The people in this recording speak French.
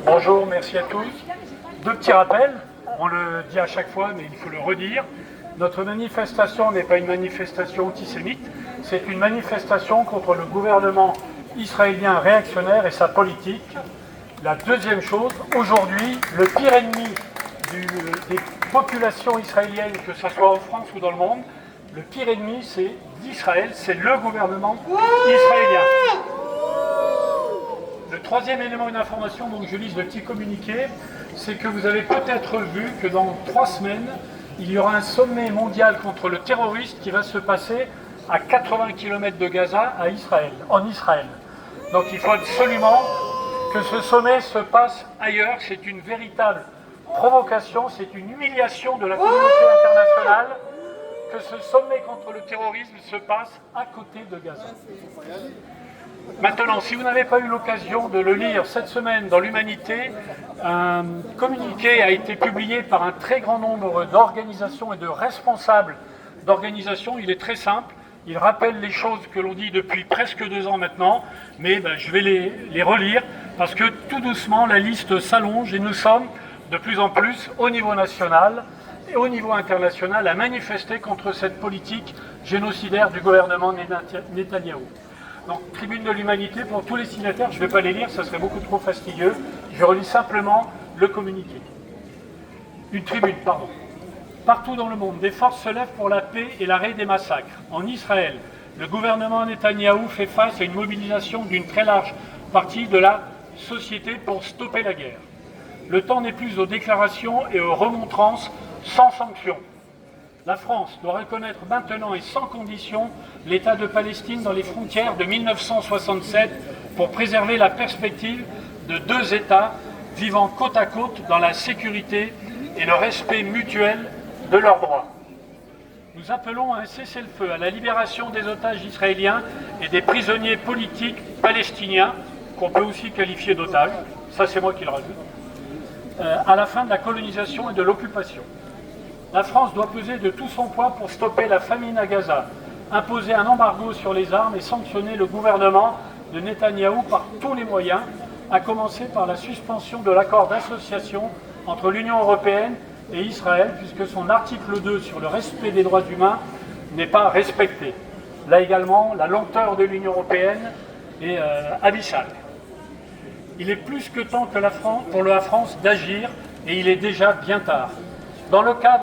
Bonjour, merci à tous. Deux petits rappels, on le dit à chaque fois, mais il faut le redire. Notre manifestation n'est pas une manifestation antisémite, c'est une manifestation contre le gouvernement israélien réactionnaire et sa politique. La deuxième chose, aujourd'hui, le pire ennemi des populations israéliennes, que ce soit en France ou dans le monde, le pire ennemi, c'est d'Israël, c'est le gouvernement israélien. Le troisième élément d'information, donc je lise le petit communiqué, c'est que vous avez peut-être vu que dans 3 semaines, il y aura un sommet mondial contre le terrorisme qui va se passer à 80 km de Gaza, en Israël. Donc il faut absolument que ce sommet se passe ailleurs. C'est une véritable provocation, c'est une humiliation de la communauté internationale que ce sommet contre le terrorisme se passe à côté de Gaza. Maintenant, si vous n'avez pas eu l'occasion de le lire cette semaine dans l'Humanité, un communiqué a été publié par un très grand nombre d'organisations et de responsables d'organisations. Il est très simple, il rappelle les choses que l'on dit depuis presque 2 ans maintenant, mais je vais les relire parce que tout doucement la liste s'allonge et nous sommes de plus en plus au niveau national et au niveau international à manifester contre cette politique génocidaire du gouvernement Netanyahou. Donc, tribune de l'Humanité pour tous les signataires, je ne vais pas les lire, ça serait beaucoup trop fastidieux. Je relis simplement le communiqué. Une tribune, pardon. Partout dans le monde, des forces se lèvent pour la paix et l'arrêt des massacres. En Israël, le gouvernement Netanyahou fait face à une mobilisation d'une très large partie de la société pour stopper la guerre. Le temps n'est plus aux déclarations et aux remontrances sans sanction. La France doit reconnaître maintenant et sans condition l'État de Palestine dans les frontières de 1967 pour préserver la perspective de 2 États vivant côte à côte dans la sécurité et le respect mutuel de leurs droits. Nous appelons à un cessez-le-feu, à la libération des otages israéliens et des prisonniers politiques palestiniens, qu'on peut aussi qualifier d'otages, ça c'est moi qui le rajoute, à la fin de la colonisation et de l'occupation. La France doit peser de tout son poids pour stopper la famine à Gaza, imposer un embargo sur les armes et sanctionner le gouvernement de Netanyahou par tous les moyens, à commencer par la suspension de l'accord d'association entre l'Union européenne et Israël, puisque son article 2 sur le respect des droits humains n'est pas respecté. Là également, la lenteur de l'Union européenne est abyssale. Il est plus que temps pour la France d'agir, et il est déjà bien tard. Dans le cadre